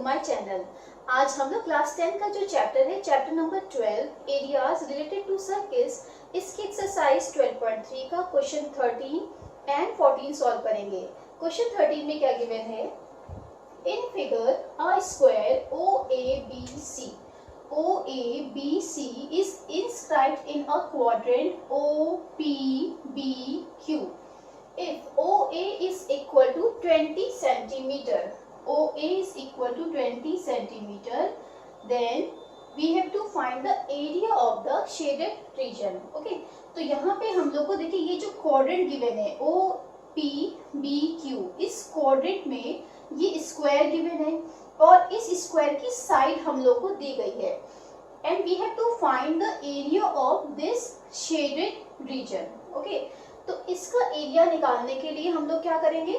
My channel. आज हम लोग क्लास 10 का जो चैप्टर है, chapter number 12 areas related to circles, इसकी एक्सरसाइज 12.3 का क्वेश्चन 13 एंड 14 सॉल्व करेंगे। क्वेश्चन 13 में क्या गिवन है? In figure a square OABC is inscribed in a quadrant OPBQ. If OA is equal to 20 centimeter, OA is equal to 20 centimeter, then we have to find the area of the shaded region. Okay, तो यहाँ पे हम लोग को देखिए ये जो quadrant given है OPBQ, इस quadrant में ये स्क्वायर गिवन है और इस स्क्वायर की साइड हम लोग को दी गई है and we have to find the area of this shaded region. Okay, तो इसका एरिया निकालने के लिए हम लोग क्या करेंगे?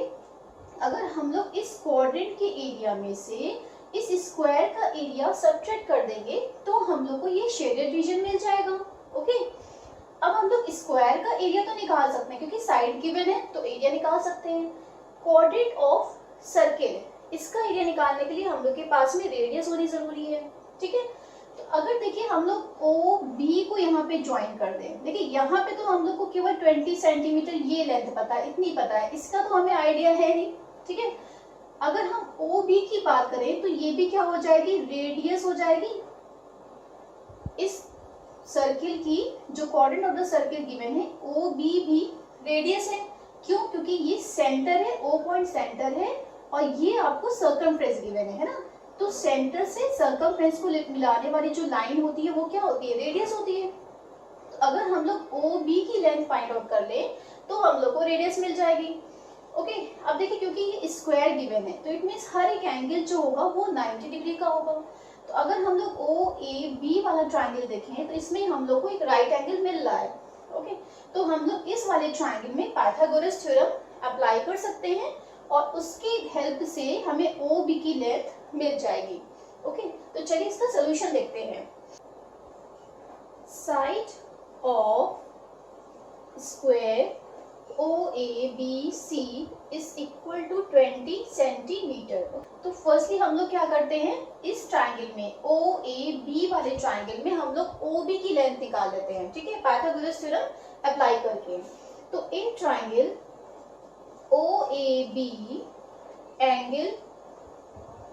अगर हम लोग इस क्वाड्रेंट के एरिया में से इस स्क्वायर का एरिया सब्ट्रैक्ट कर देंगे तो हम लोग को ये शेडेड रीजन मिल जाएगा। ओके, अब हम लोग स्क्वायर का एरिया तो निकाल सकते हैं क्योंकि साइड गिवन है तो एरिया निकाल सकते हैं। क्वाड्रेंट ऑफ सर्किल, इसका एरिया निकालने के लिए हम लोग के पास में रेडियस होनी जरूरी है। ठीक है, तो अगर देखिए हम लोग OB को यहाँ पे ज्वाइन कर दें, देखिए यहाँ पे तो हम लोग को केवल 20 सेंटीमीटर ये लेंथ पता है, इतनी पता है, इसका तो हमें आइडिया है नहीं। ठीक है, अगर हम OB की बात करें तो ये भी क्या हो जाएगी? रेडियस हो जाएगी। इस सर्किल की जो quadrant of the circle given है OB भी रेडियस है। क्यों? क्योंकि ये सेंटर है, O पॉइंट सेंटर है और ये आपको सर्कमफ्रेंस गिवन है ना, तो सेंटर से सर्कमफ्रेंस को मिलाने वाली जो लाइन होती है वो क्या होती है? रेडियस होती है। तो अगर हम लोग OB की लेंथ फाइंड आउट कर ले तो हम लोग को रेडियस मिल जाएगी। ओके, अब देखिए क्योंकि ये स्क्वायर गिवन है तो इट मीन्स हर एक एंगल जो होगा वो 90 डिग्री का होगा। तो अगर हम लोग OAB वाला ट्राइंगल देखें तो इसमें हम लोग को एक राइट एंगल मिल रहा है। ओके, तो हम लोग इस वाले ट्राइंगल में पाइथागोरस थ्योरम अप्लाई कर सकते हैं और उसकी हेल्प से हमें OB की लेंथ मिल जाएगी। ओके, तो चलिए इसका सोल्यूशन देखते हैं। Side of square OABC is equal to 20 centimetre. तो फर्स्टली हम लोग क्या करते हैं, इस ट्राइंगल में OAB वाले ट्राइंगल में हम लोग OB की लेंथ निकाल लेते हैं। ठीक है, पाइथागोरस थ्योरम अप्लाई करके। तो in triangle OAB, angle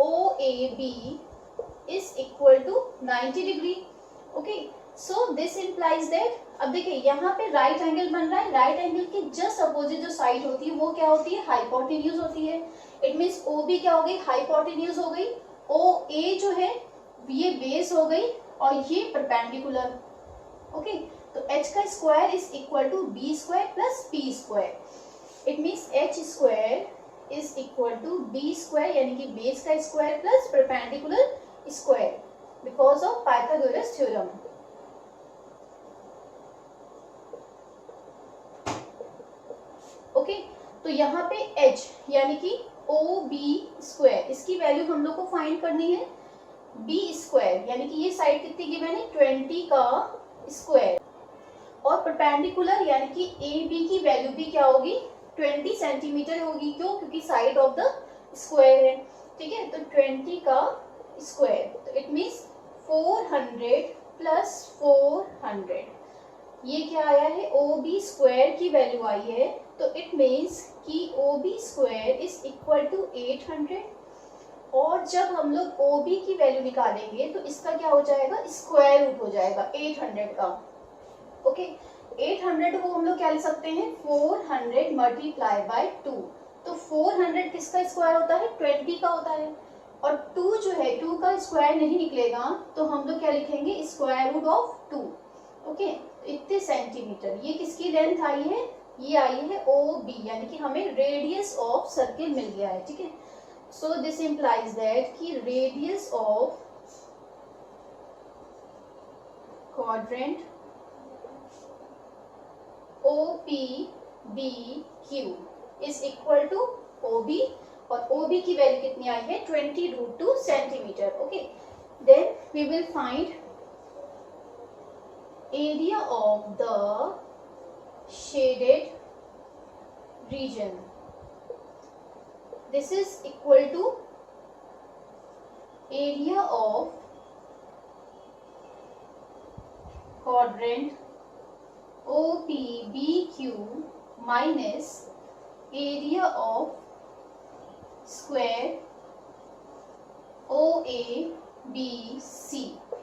OAB is equal to 90 degree. Okay, so this implies that, अब देखिए यहाँ पे राइट एंगल बन रहा है, राइट एंगल के जस्ट अपोजिट जो साइड होती है वो क्या होती है? हाइपोटेन्यूज होती है। इट मीन्स OB क्या हो गई? हाइपोटेन्यूज हो गई। OA जो है ये बेस हो गई और ये परपेंडिकुलर। ओके, तो H का square is equal to B square plus P square. It means H square is equal to B square यानी कि बेस का square plus perpendicular square because of Pythagoras theorem. Okay, तो यहाँ पे H यानी कि OB स्क्वायर, इसकी value हम लोग को फाइंड करनी है। B स्क्वायर यानी कि ये साइड कितनी गिवन है? 20 का स्क्वायर और परपेंडिकुलर यानी कि AB की वैल्यू भी क्या होगी? 20 सेंटीमीटर होगी। क्यों? क्योंकि साइड ऑफ द स्क्वायर है। ठीक है, तो 20 का स्क्वायर, तो इट मीन्स 400 प्लस 400, ये क्या आया है? OB स्क्वायर की वैल्यू आई है, तो इट मीन्स कि OB square is equal to 800। और जब हम लोग OB की वैल्यू निकालेंगे तो इसका क्या हो जाएगा? स्क्वायर रूट हो जाएगा 800 का। ओके, 800 को हम लोग क्या लिख सकते हैं? 400 मल्टीप्लाई बाय 2। तो 400 किसका स्क्वायर होता है? 20 का होता है और 2 जो है 2 का स्क्वायर नहीं निकलेगा तो हम लोग क्या लिखेंगे? Square root of 2। ओके, तो इतने सेंटीमीटर, ये किसकी लेंथ आई है? ये आई है OB यानी कि हमें रेडियस ऑफ सर्किल मिल गया है। ठीक है, सो दिस इम्प्लाइज दैट कि radius of quadrant OPBQ is equal to OB और OB की वैल्यू कितनी आई है? 20√2 centimetre. Okay, then we will find area of the shaded region. This is equal to area of quadrant OPBQ minus area of square OABC.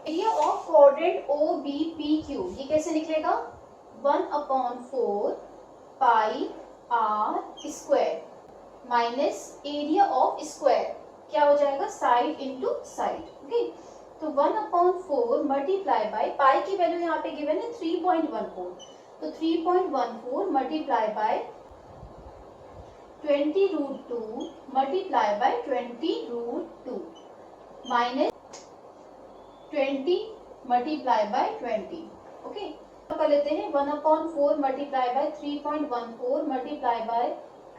Area of quadrant OBPQ ये कैसे निकलेगा? 1/4 pi R square minus area of square क्या हो जाएगा? Side into side. Okay, तो 1/4 multiply by pi की value यहाँ पे गिवन है 3.14, तो 3.14 multiply by 20√2 multiply by 20√2 minus 20 multiply by 20. Okay, तो कर लेते हैं 1/4 multiply by 3.14 multiply by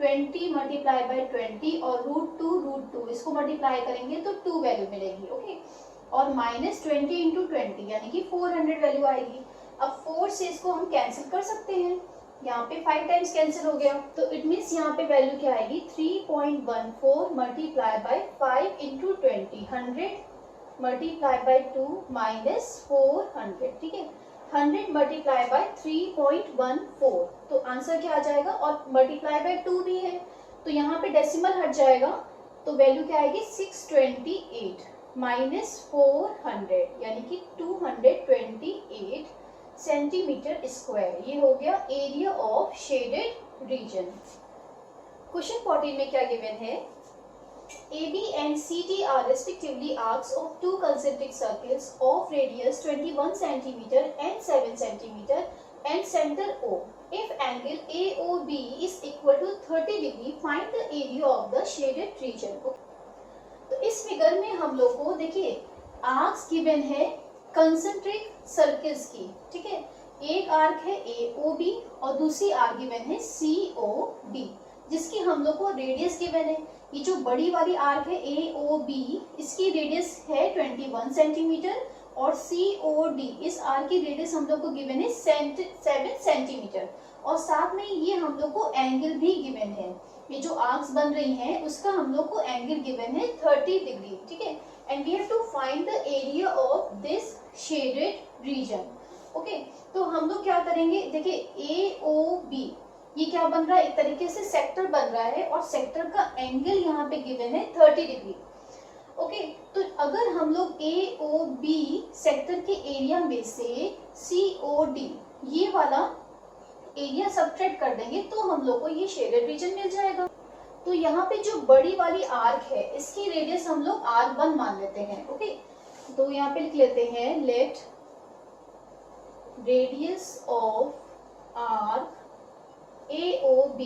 20 multiply by 20 और √2 इसको मल्टीप्लाई करेंगे तो 2 वैल्यू मिलेगी. ओके, और माइनस 20 इंटू 20 यानी कि 400 वैल्यू आएगी. अब 4 से इसको हम कैंसिल कर सकते हैं, यहाँ पे 5 टाइम्स कैंसिल हो गया, तो इट मीन्स यहाँ पे वैल्यू क्या आएगी? 3.14 multiply by 5 into 20 100 multiply by 2 minus 400. ठीक है, 100 मल्टीप्लाई बाय 3.14, तो आंसर क्या आ जाएगा? और मल्टीप्लाई बाय 2 भी है तो यहाँ पे डेसिमल हट जाएगा, तो वैल्यू क्या आएगी? 628 माइनस 400 यानी कि 228 सेंटीमीटर स्क्वायर. ये हो गया area of shaded reason. Question 14 में क्या गिवन है? AB and CD are respectively arcs of two concentric circles of radius 21 cm and 7 cm and center O. If angle AOB is equal to 30 degree, find the area of the shaded region. तो इस figure में हम लोग को देखिए arcs given है concentric circles की. ठीक है, एक आर्क है AOB और दूसरी आर्क गिवन है COD, जिसकी हम लोग को रेडियस गिवन है. ये जो बड़ी वाली आर्क है AOB, इसकी रेडियस है 21 सेंटीमीटर और COD इस आर्क की रेडियस हम लोग को गिवन है 7 सेंटीमीटर और साथ में ये हम लोग को एंगल भी गिवन है. ये जो आर्क्स बन रही हैं उसका हम लोग को एंगल गिवन है 30 डिग्री. ठीक है, and we have to find the area of this shaded region. Okay, तो हम लोग क्या करेंगे? देखिए AOB ये क्या बन रहा है? एक तरीके से सेक्टर बन रहा है और सेक्टर का एंगल यहाँ पे गिवन है 30 डिग्री. ओके, तो अगर हम लोग AOB सेक्टर के एरिया में से COD ये वाला एरिया सब्ट्रैक्ट कर देंगे तो हम लोग को ये शेडेड रीजन मिल जाएगा. तो यहाँ पे जो बड़ी वाली आर्क है इसकी रेडियस हम लोग R1 मान लेते हैं. ओके, तो यहाँ पे लिख लेते हैं let radius of arc AOB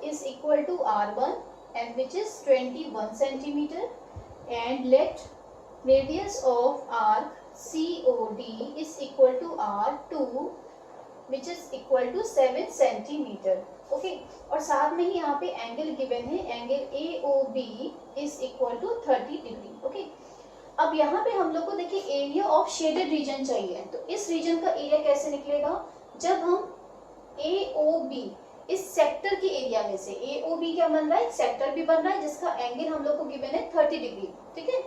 is equal to R1 and which is 21 centimeter, and let radius of arc COD is equal to R2 which is equal to 7 centimeter. Okay, और साथ में ही यहाँ पे एंगल गिवन है, angle AOB is equal to 30 degree. Okay, अब यहाँ पे हम लोग को देखिए एरिया ऑफ शेडेड रीजन चाहिए. तो इस रीजन का एरिया कैसे निकलेगा? जब हम AOB इस सेक्टर के एरिया में से, AOB क्या बन रहा है? सेक्टर भी बन रहा है जिसका एंगल हम लोग को गिवन है 30 डिग्री. ठीक है,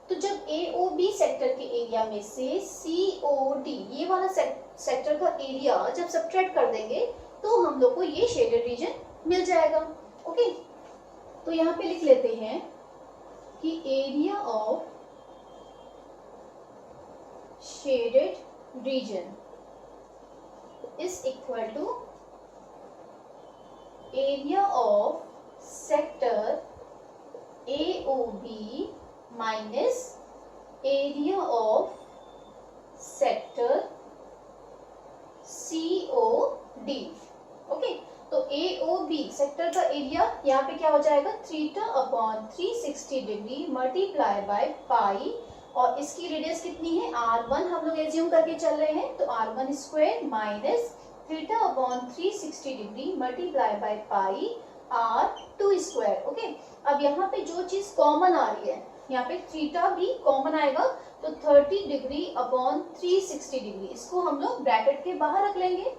तो जब AOB सेक्टर के एरिया में से COD ये वाला सेक्टर का एरिया जब सब्ट्रैक्ट कर देंगे तो हम लोग को ये शेडेड रीजन मिल जाएगा. ओके, तो यहाँ पे लिख लेते हैं कि area of shaded region is equal to area of sector AOB minus area of sector COD. Okay, तो AOB सेक्टर का एरिया यहाँ पे क्या हो जाएगा? 3/360 डिग्री मल्टीप्लाई बाय पाई और इसकी रेडियस कितनी है? R1 हम लोग एज्यूम करके चल रहे हैं, तो R1 square minus 3/360 degree multiply by pi R2 square. Okay, अब यहाँ पे जो चीज कॉमन आ रही है, यहाँ पे थीटा भी कॉमन आएगा, तो 30 डिग्री अपॉन 360 डिग्री इसको हम लोग ब्रैकेट के बाहर रख लेंगे.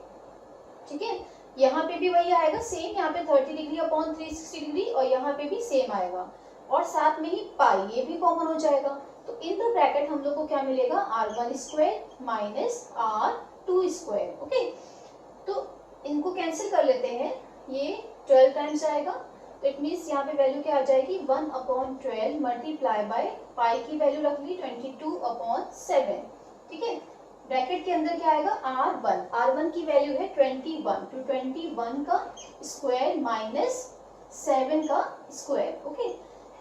ठीक है, यहाँ पे भी वही आएगा सेम, यहाँ पे 30 डिग्री अपॉन 360 डिग्री और यहाँ पे भी सेम आएगा और साथ में ही पाई ये भी कॉमन हो जाएगा. तो तो इन द ब्रैकेट हम लोग को क्या मिलेगा, r1 square minus r2 square. Okay, तो इनको कैंसिल कर लेते हैं, ये 12 टाइम्स आएगा, तो इट मीन्स यहाँ पे वैल्यू क्या आ जाएगी 1/12 मल्टीप्लाई बाय पाई की वैल्यू रख ली 22/7। ठीक है, ब्रैकेट के अंदर क्या आएगा r1 की वैल्यू है 21, तो 21 का स्क्वायर माइनस 7 का स्क्वायर। ओके,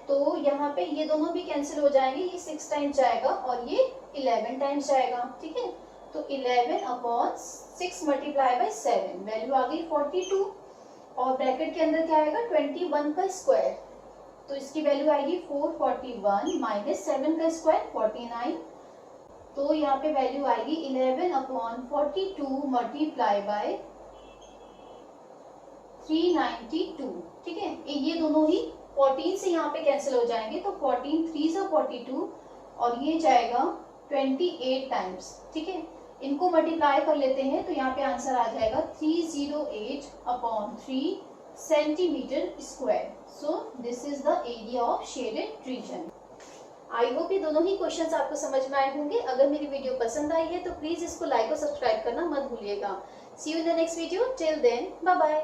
तो यहाँ पे ये दोनों भी कैंसिल हो जाएंगे, ये 6 टाइम्स जाएगा और ये 11 टाइम्स जाएगा। ठीक है, तो 11/6 मल्टीप्लाई बाय 7 वैल्यू आ गई 42, और ब्रैकेट के अंदर क्या आएगा 21 का स्क्वायर, तो इसकी वैल्यू आएगी 441 माइनस 7 का स्क्वायर 49, तो यहाँ पे वैल्यू आएगी 11/42 मल्टीप्लाई बाय 392। ठीक है, ये दोनों ही 14 से यहाँ पे कैंसिल हो जाएंगे, तो 14 3 42 और ये जाएगा 28 टाइम्स। ठीक है, इनको मल्टीप्लाई कर लेते हैं, तो यहाँ पे आंसर आ जाएगा 308/3 centimetre square. So this is the area of shaded reason. I hope ये दोनों ही क्वेश्चंस आपको समझ में आए होंगे। अगर मेरी वीडियो पसंद आई है तो प्लीज इसको लाइक और सब्सक्राइब करना मत भूलिएगा। See you in the next video, till then bye bye.